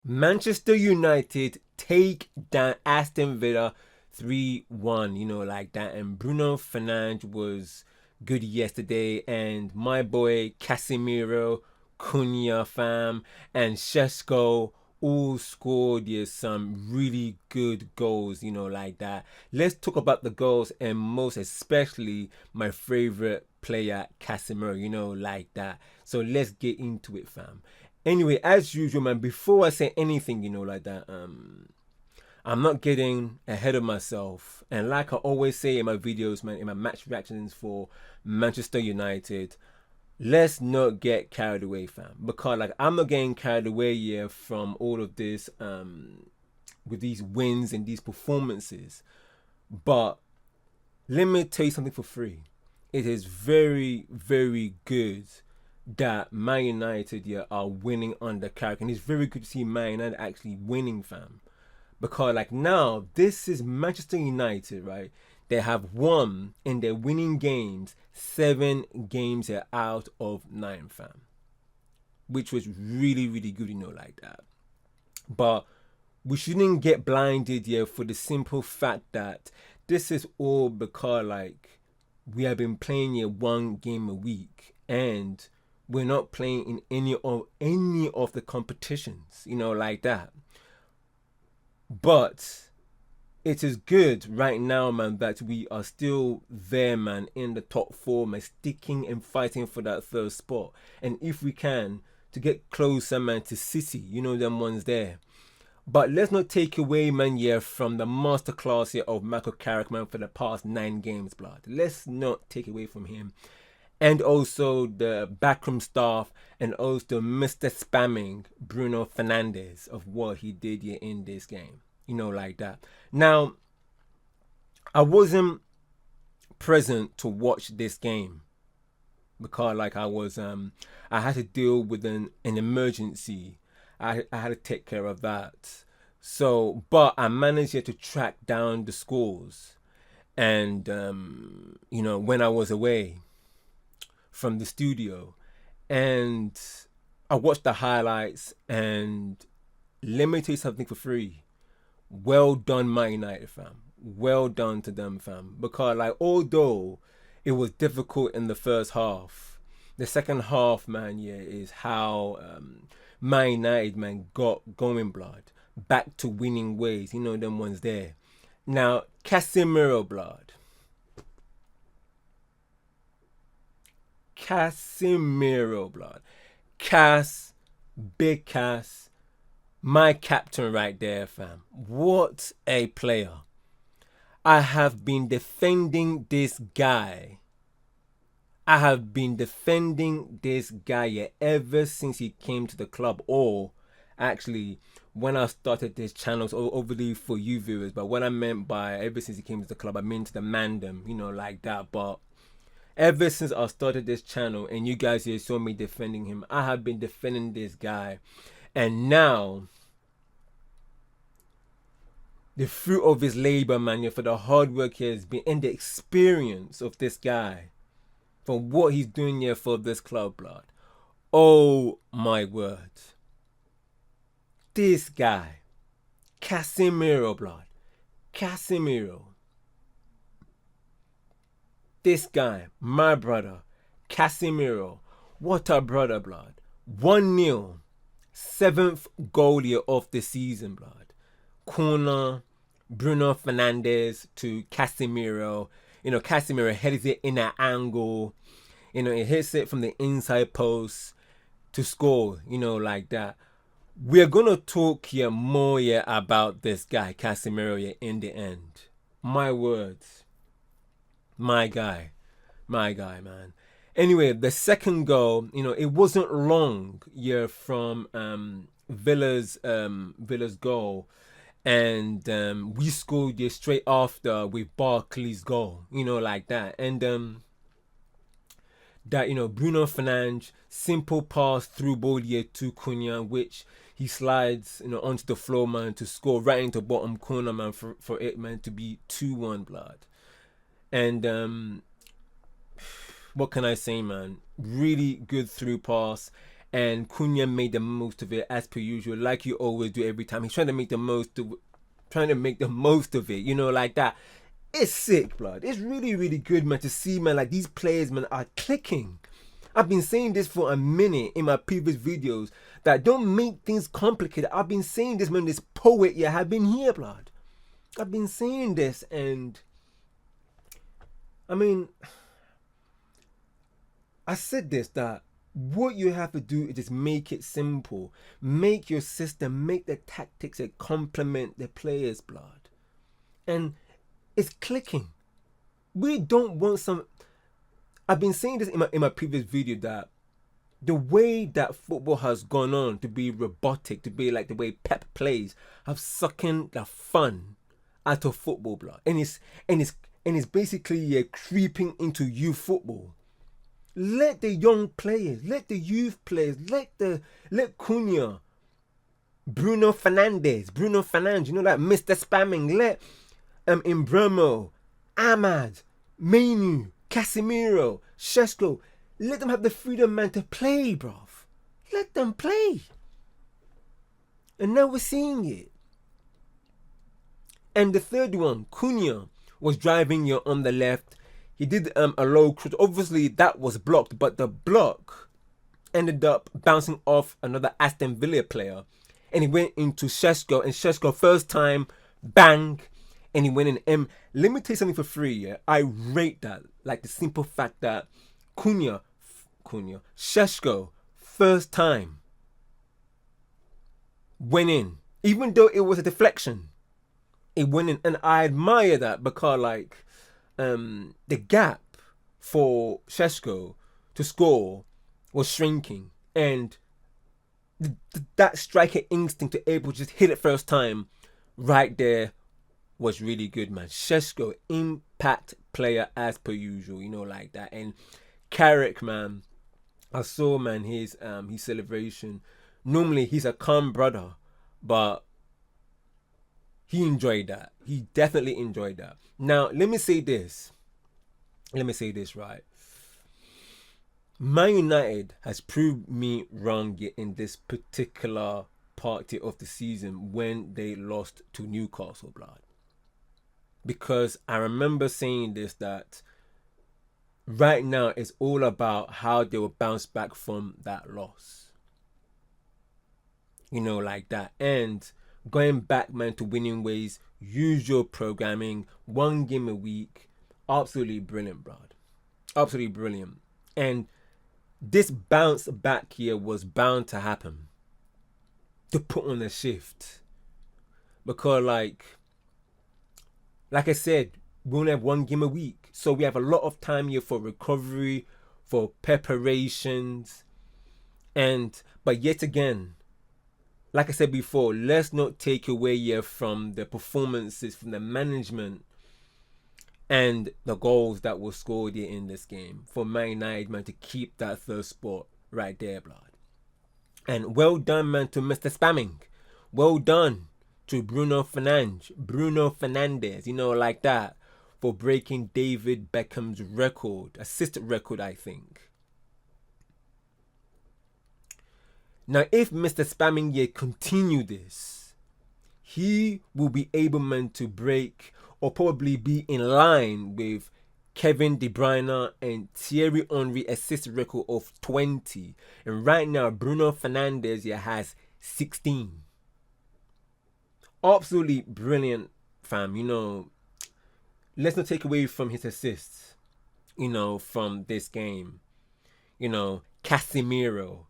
Manchester United take down Aston Villa 3-1, like that. And Bruno Fernandes was good yesterday. And my boy Casemiro, Cunha fam, and Sesko all scored some really good goals, like that. Let's talk about the goals and most especially my favorite player, Casemiro, like that. So let's get into it, fam. Anyway, as usual, man, before I say anything, like that, I'm not getting ahead of myself. And like I always say in my videos, man, in my match reactions for Manchester United, let's not get carried away, fam. Because like I'm not getting carried away here from all of this with these wins and these performances. But let me tell you something for free. It is very, very good that Man United are winning under Carrick, and it's very good to see Man United actually winning, fam. Because like now, this is Manchester United, right? They have won in their winning games 7 games out of 9, fam, which was really, really good, like that. But we shouldn't get blinded here for the simple fact that this is all because like we have been playing here 1 game a week and we're not playing in any of the competitions, like that. But it is good right now, man, that we are still there, man, in the top 4, man, sticking and fighting for that third spot. And if we can, to get closer, man, to City, them ones there. But let's not take away, man, from the masterclass here of Michael Carrick, man, for the past 9 games, blood. Let's not take away from him. And also the backroom staff and also Mr. Spamming Bruno Fernandes of what he did here in this game. Like that. Now, I wasn't present to watch this game because like I had to deal with an emergency. I had to take care of that. So, but I managed to track down the scores. And, when I was away from the studio, and I watched the highlights, and let me tell you something for free. Well done, Man United, fam. Well done to them, fam. Because like although it was difficult in the first half, the second half, man, is how Man United, man, got going, blood, back to winning ways. Them ones there. Now Casemiro, blood. Casemiro, blood. Big Cass, my captain right there, fam. What a player. I have been defending this guy. I have been defending this guy ever since he came to the club. Or actually, when I started this channel, so overly for you viewers, but what I meant by ever since he came to the club, I meant the mandem, like that. But ever since I started this channel and you guys here saw me defending him, I have been defending this guy. And now, the fruit of his labor, man, for the hard work he has been and the experience of this guy, for what he's doing here for this club, blood. Oh my word. This guy, Casemiro, blood. Casemiro. This guy, my brother, Casemiro. What a brother, blood. 1-0. 7th goal here of the season, blood. Corner, Bruno Fernandes to Casemiro. Casemiro heads it in an angle. It hits it from the inside post to score, like that. We're going to talk here more here about this guy, Casemiro, here in the end. My words. My guy, man. Anyway, the second goal, it wasn't long from Villa's goal, and we scored straight after with Barkley's goal, like that, and that Bruno Fernandes simple pass through ball here to Cunha, which he slides onto the floor, man, to score right into bottom corner, man, for it, man, to be 2-1, blood. And what can I say, man? Really good through pass. and Cunha made the most of it as per usual, like you always do every time. He's trying to make the most of it, you know, like that. It's sick, blood. It's really, really good, man, to see, man, like these players, man, are clicking. I've been saying this for a minute in my previous videos, that don't make things complicated. I've been saying this, man, this poet, yeah, have been here, blood. I've been saying this, and I mean, I said this, that what you have to do is just make it simple. Make your system, make the tactics that complement the players, blood. And it's clicking. We don't want some... I've been saying this in my previous video, that the way that football has gone on to be robotic, to be like the way Pep plays, have sucking the fun out of football, blood. And it's basically creeping into youth football. Let the young players, let the youth players, let Cunha, Bruno Fernandes, you know, like Mr. Spamming, let Mbromo, Ahmad, Mainu, Casemiro, Sesko, let them have the freedom, man, to play, bruv. Let them play. And now we're seeing it. And the third one, Cunha, was driving you on the left. He did a low cross. Obviously, that was blocked, but the block ended up bouncing off another Aston Villa player. And he went into Sesko, and Sesko, first time, bang, and he went in. Let me tell you something for free, yeah? I rate that. Like the simple fact that Sesko, first time, went in. Even though it was a deflection, it went in. And I admire that, because, like, the gap for Sesko to score was shrinking, and that striker instinct to able to just hit it first time right there was really good, man. Sesko, impact player as per usual, you know, like that. And Carrick, man, I saw, man, his celebration. Normally he's a calm brother, but he enjoyed that. He definitely enjoyed that. Now, let me say this, right? Man United has proved me wrong in this particular party of the season when they lost to Newcastle, blood. Because I remember saying this, that right now it's all about how they will bounce back from that loss. You know, like that. And going back, man, to winning ways, usual programming, 1 game a week. Absolutely brilliant, bro. Absolutely brilliant. And this bounce back here was bound to happen, to put on a shift. Because, like I said, we only have 1 game a week. So we have a lot of time here for recovery, for preparations. But yet again, like I said before, let's not take away here from the performances, from the management, and the goals that were scored here in this game for Man United, man, to keep that third spot right there, blood. And well done, man, to Mr. Spamming. Well done to Bruno Fernandes, you know, like that, for breaking David Beckham's record, assist record, I think. Now, if Mr. Spamming here continue this, he will be able, man, to break or probably be in line with Kevin De Bruyne and Thierry Henry assist record of 20. And right now, Bruno Fernandes here has 16. Absolutely brilliant, fam. You know, let's not take away from his assists, you know, from this game. You know, Casemiro,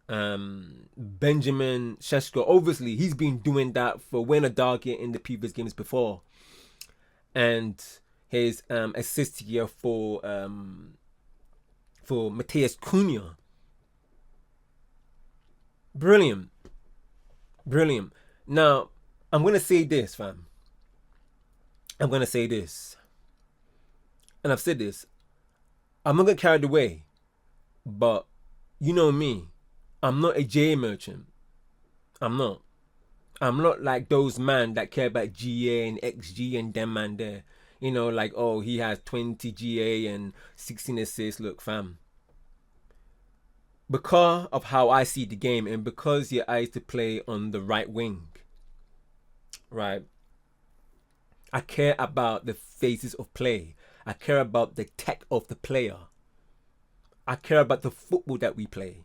Benjamin Sesko, obviously he's been doing that for winner dog in the previous games before. And his assist here for Matheus Cunha. Brilliant. Now, I'm going to say this, fam. I'm going to say this. And I've said this. I'm not going to carry the way. But you know me. I'm not a J merchant. I'm not like those man that care about GA and XG and them man there. You know, like, oh, he has 20 GA and 16 assists. Look, fam. because of how I see the game, and because I used to play on the right wing, right? I care about the phases of play. I care about the tech of the player. I care about the football that we play.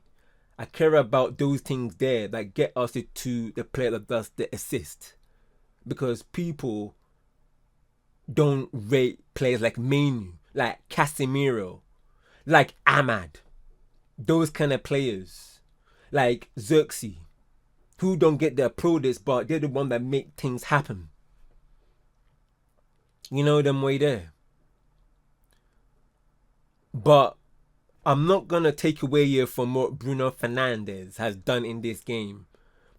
I care about those things there that get us to the player that does the assist. Because people don't rate players like Menu, like Casemiro, like Ahmad. Those kind of players. Like Xerxes, who don't get their plaudits, but they're the one that make things happen. You know them way there. But I'm not going to take away here from what Bruno Fernandes has done in this game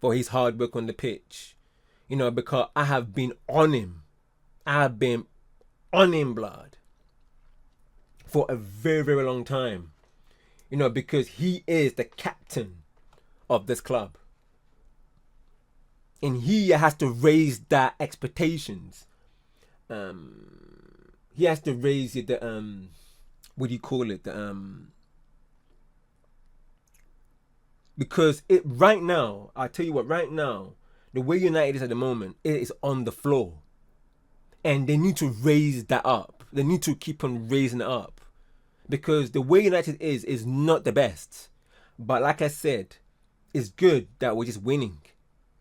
for his hard work on the pitch. You know, because I have been on him. I have been on him, blood, for a very, very long time. You know, because he is the captain of this club. And he has to raise that expectations. He has to raise the what do you call it? Because it right now, I tell you what, right now, the way United is at the moment, it is on the floor. And they need to raise that up. They need to keep on raising it up. Because the way United is not the best. But like I said, it's good that we're just winning.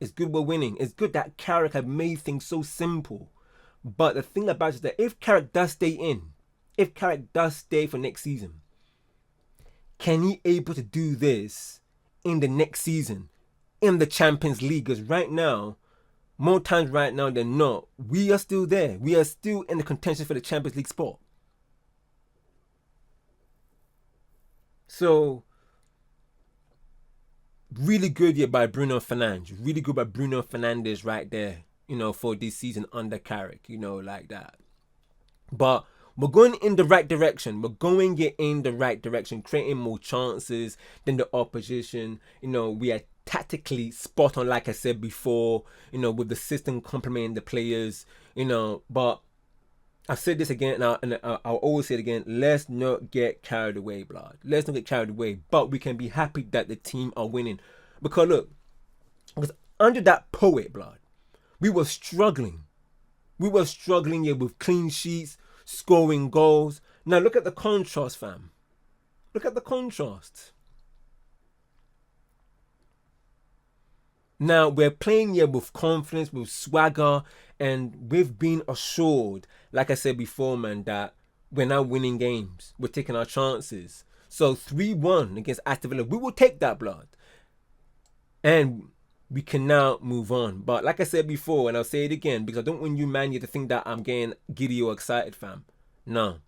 It's good we're winning. It's good that Carrick have made things so simple. But the thing about it is that if Carrick does stay in, if Carrick does stay for next season, can he able to do this in the next season in the Champions League? Because right now, more times right now than not, we are still there. We are still in the contention for the Champions League spot. So, really good here by Bruno Fernandes. Really good by Bruno Fernandes right there, you know, for this season under Carrick, you know, like that. But we're going in the right direction. We're going in the right direction, creating more chances than the opposition. You know, we are tactically spot on, like I said before, you know, with the system complementing the players, you know. But I've said this again, and I'll always say it again. Let's not get carried away, blood. Let's not get carried away. But we can be happy that the team are winning. Because look, because under that poet, blood, we were struggling. We were struggling here with clean sheets, scoring goals. Now look at the contrast, fam. Look at the contrast. Now we're playing here with confidence, with swagger, and we've been assured, like I said before, man, that we're now winning games. We're taking our chances. So 3-1 against Aston Villa, we will take that, blood. And we can now move on. But like I said before, and I'll say it again, because I don't want you, man, you to think that I'm getting giddy or excited, fam. No,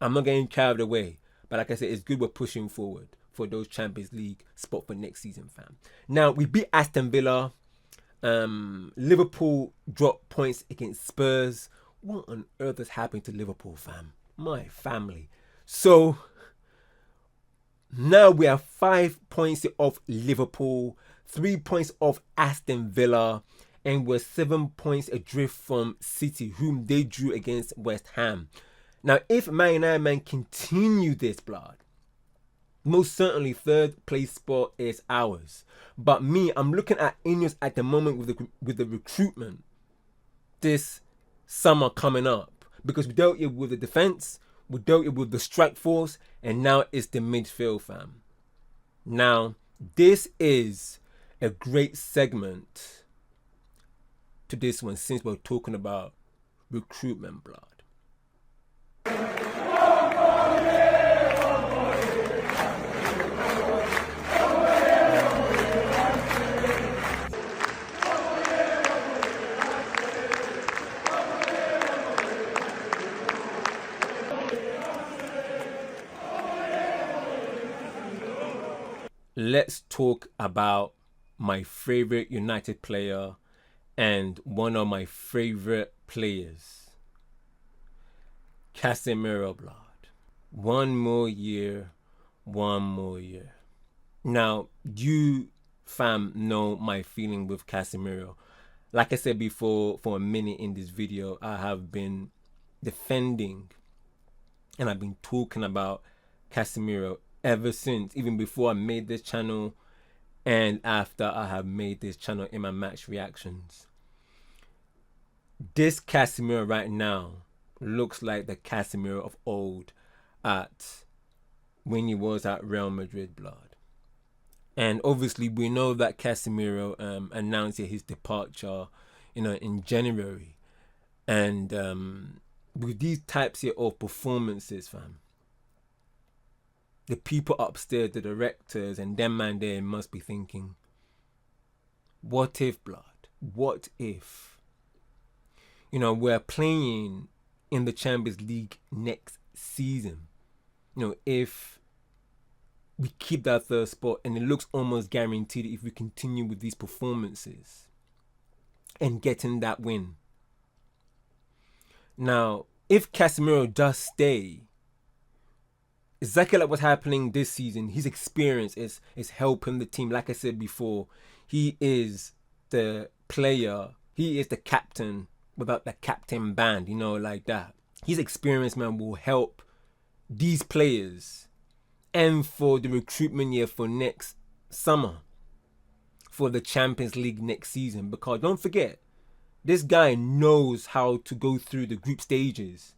I'm not getting carried away. But like I said, it's good we're pushing forward for those Champions League spot for next season, fam. Now, we beat Aston Villa. Liverpool dropped points against Spurs. What on earth is happening to Liverpool, fam? My family. So, now we are 5 points off Liverpool, 3 points off Aston Villa, and we're 7 points adrift from City, whom they drew against West Ham. Now, if Man United continue this, blood, most certainly third place spot is ours. But me, I'm looking at Ineos at the moment with the recruitment this summer coming up. Because we dealt it with the defense, we dealt it with the strike force, and now it's the midfield, fam. Now, this is a great segment to this one, since we're talking about recruitment, blood. Let's talk about my favorite United player and one of my favorite players, Casemiro, blood. One more year. Now, you, fam, know my feeling with Casemiro. Like I said before, for a minute in this video, I have been defending and I've been talking about Casemiro ever since, even before I made this channel and after I have made this channel in my match reactions. This Casemiro right now looks like the Casemiro of old when he was at Real Madrid, blood. And obviously we know that Casemiro announced his departure, in January. And with these types here of performances, fam, the people upstairs, the directors and them man there must be thinking, what if, blood? What if? We're playing in the Champions League next season. If we keep that third spot, and it looks almost guaranteed if we continue with these performances and getting that win. Now, if Casemiro does stay, exactly like what's happening this season, his experience is helping the team. Like I said before, he is the player, he is the captain without the captain band, like that. His experience, man, will help these players and for the recruitment year for next summer for the Champions League next season. Because don't forget, this guy knows how to go through the group stages,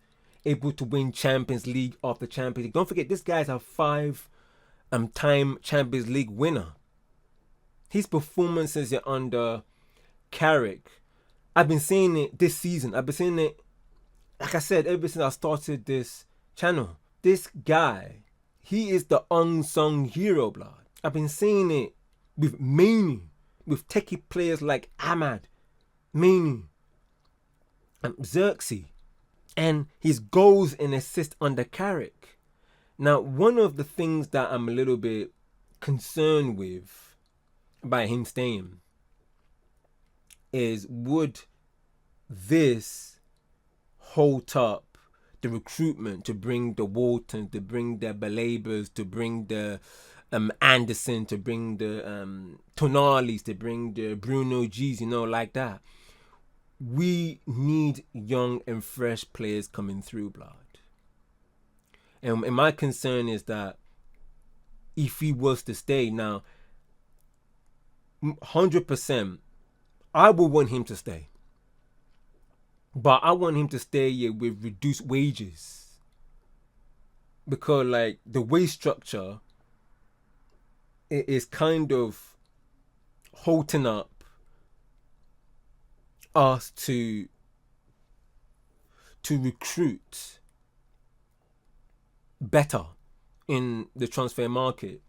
able to win Champions League after Champions League. Don't forget, this guy's a 5-time Champions League winner. His performances are under Carrick, I've been seeing it this season. I've been seeing it, like I said, ever since I started this channel. This guy, he is the unsung hero, blood. I've been seeing it with Manu, with techie players like Ahmad, Manu, and Xerxes, and his goals and assists under Carrick. Now, one of the things that I'm a little bit concerned with by him staying is, would this hold up the recruitment to bring the Waltons, to bring the Belabers, to bring the Anderson, to bring the Tonalis, to bring the Bruno G's, like that. We need young and fresh players coming through, blood. And my concern is that if he was to stay now, 100%, I would want him to stay. But I want him to stay here with reduced wages. Because, like, the wage structure, it is kind of holding up us to recruit better in the transfer market.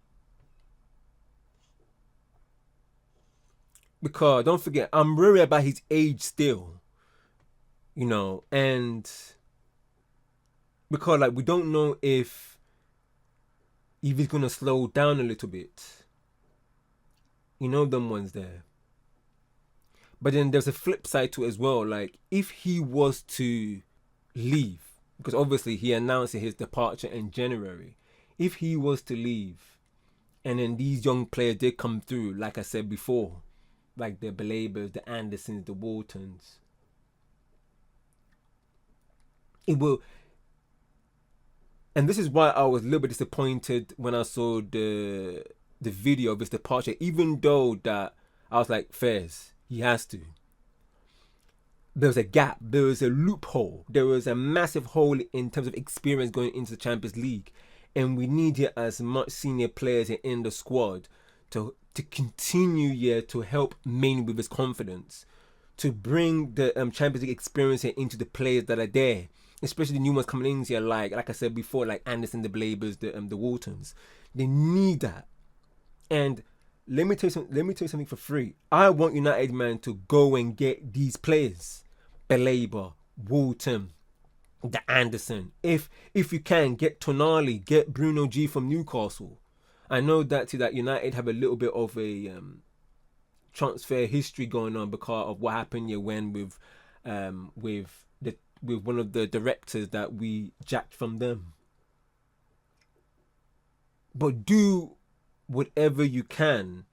Because don't forget, I'm worried about his age still, and because, like, we don't know if he's gonna slow down a little bit. Them ones there. But then there's a flip side to it as well. Like, if he was to leave, because obviously he announced his departure in January. If he was to leave, and then these young players did come through, like I said before, like the Belabers, the Andersons, the Waltons, it will. And this is why I was a little bit disappointed when I saw the video of his departure, even though that I was like, Fairs, he has to. There was a gap, there was a loophole, there was a massive hole in terms of experience going into the Champions League, and we need here as much senior players in the squad to continue here to help Mane with his confidence, to bring the Champions League experience here into the players that are there, especially the new ones coming in here, like I said before, like Anderson, the Belabers, the Waltons. They need that. And let me tell you something for free. I want United, man, to go and get these players, Belaber, Walton, the Anderson. If you can, get Tonali, get Bruno G from Newcastle. I know that United have a little bit of a transfer history going on because of what happened here when with one of the directors that we jacked from them. But do whatever you can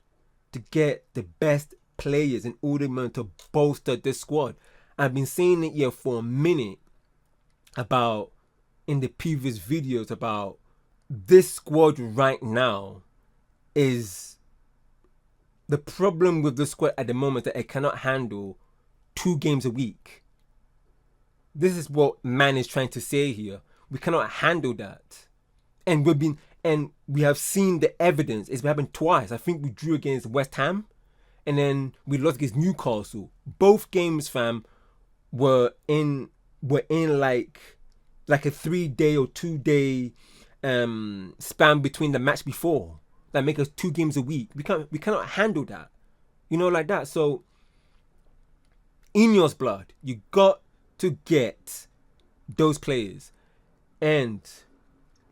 to get the best players in order, man, to bolster this squad. I've been saying it here for a minute about, in the previous videos, about this squad right now is the problem with the squad at the moment, that it cannot handle 2 games a week. This is what man is trying to say here. We cannot handle that. And we have seen the evidence. It's happened twice. I think we drew against West Ham and then we lost against Newcastle. Both games, fam, were in like a 3-day or 2-day span between the match before. That make us 2 games a week. We cannot handle that. Like that. So Ineos blood, you got to get those players. And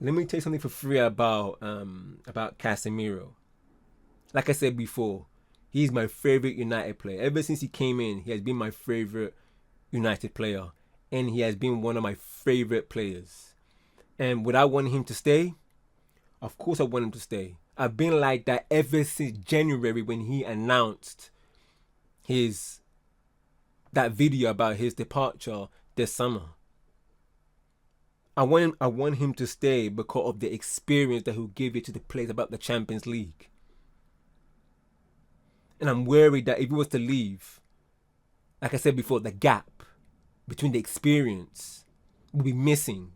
let me tell you something for free about Casemiro. Like I said before, he's my favorite United player. Ever since he came in, he has been my favorite United player. And he has been one of my favorite players. And would I want him to stay? Of course I want him to stay. I've been like that ever since January when he announced that video about his departure this summer. I want him to stay because of the experience that he'll give it to the players about the Champions League. And I'm worried that if he was to leave, like I said before, the gap between the experience will be missing.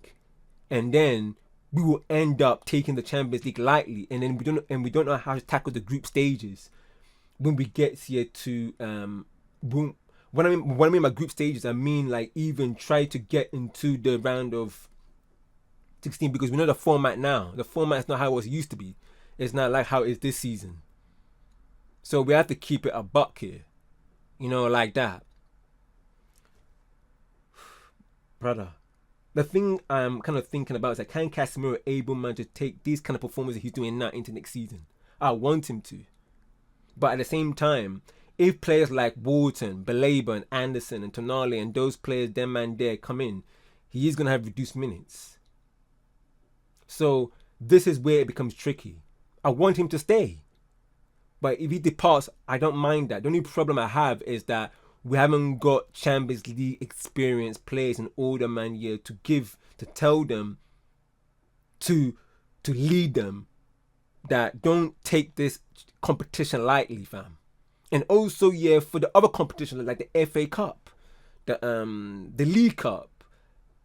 And then we will end up taking the Champions League lightly. And then we don't know how to tackle the group stages when we get here to What I mean by group stages, I mean like even try to get into the round of 16, because we know the format now. The format is not how it used to be. It's not like how it is this season. So we have to keep it a buck here. Like that. Brother, the thing I'm kind of thinking about is that, can Casemiro able man to take these kind of performances he's doing now into next season? I want him to. But at the same time, if players like Wharton, Baleba, and Anderson, and Tonali, and those players, them man there, come in, he is going to have reduced minutes. So this is where it becomes tricky. I want him to stay. But if he departs, I don't mind that. The only problem I have is that we haven't got Champions League experienced players in older man year to tell them, to lead them, that don't take this competition lightly, fam. And also, for the other competitions like the FA Cup, the League Cup,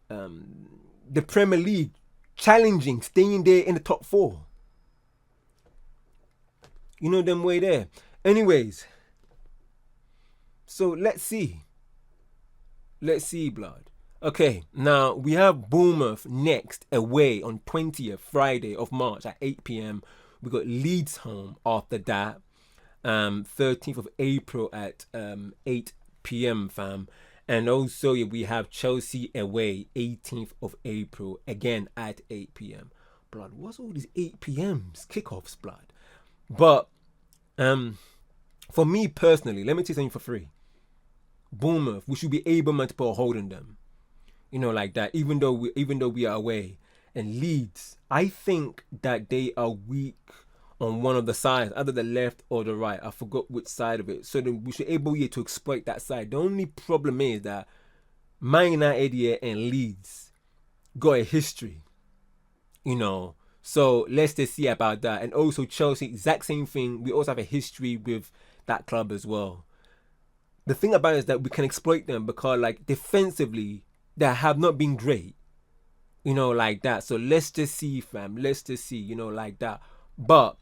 the Premier League, challenging, staying there in the top 4. Them way there. Anyways, so let's see. blood. Okay, now we have Bournemouth next away on 20th Friday of March at 8 p.m. We got Leeds home after that. 13th of April at 8 p.m. fam. And also we have Chelsea away 18th of April again at 8 p.m. Blood, what's all these 8 p.m.s kickoffs, blood? But for me personally, let me tell you something for free. Bournemouth, we should be able to put a hold on them. Like that, even though we are away. And Leeds, I think that they are weak on one of the sides, either the left or the right. I forgot which side of it. So then we should be able to exploit that side. The only problem is that Man United here and Leeds got a history, So let's just see about that. And also Chelsea, exact same thing. We also have a history with that club as well. The thing about it is that we can exploit them because, like, defensively, they have not been great, like that. So let's just see, fam. Let's just see, like that. But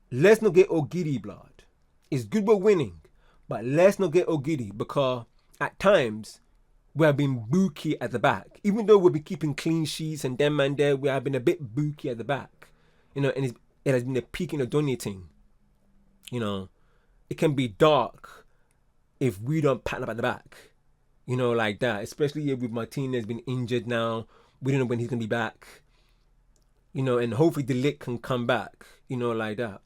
let's not get all giddy, blood. It's good we're winning, but let's not get all giddy because at times we have been booky at the back. Even though we've been keeping clean sheets and them and there, we have been a bit booky at the back. And it has been a peak in the Donny thing. It can be dark if we don't pattern up at the back. Like that. Especially with Martinez been injured now. We don't know when he's going to be back. And hopefully De Ligt can come back. Like that.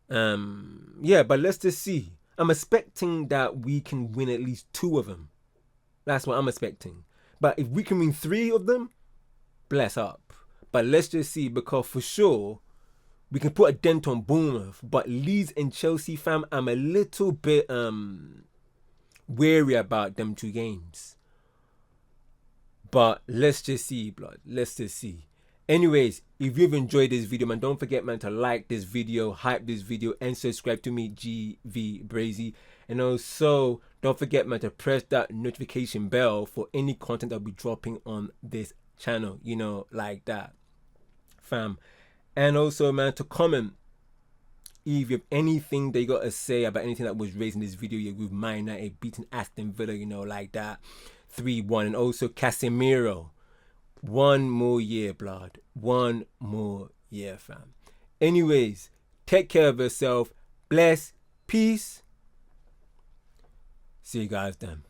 But let's just see. I'm expecting that we can win at least 2 of them. That's what I'm expecting. But if we can win 3 of them, bless up. But let's just see, because for sure we can put a dent on Bournemouth. But Leeds and Chelsea, fam, I'm a little bit wary about them 2 games. But let's just see, blood. Let's just see. Anyways, if you've enjoyed this video, man, don't forget, man, to like this video, hype this video, and subscribe to me, GVBrazy. And also, don't forget, man, to press that notification bell for any content I'll be dropping on this channel, you know, like that, fam. And also, man, to comment if you have anything that you got to say about anything that was raised in this video with Man United beating Aston Villa, you know, like that, 3-1. And also Casemiro, one more year, blood. One more year, fam. Anyways, take care of yourself. Bless. Peace. See you guys then.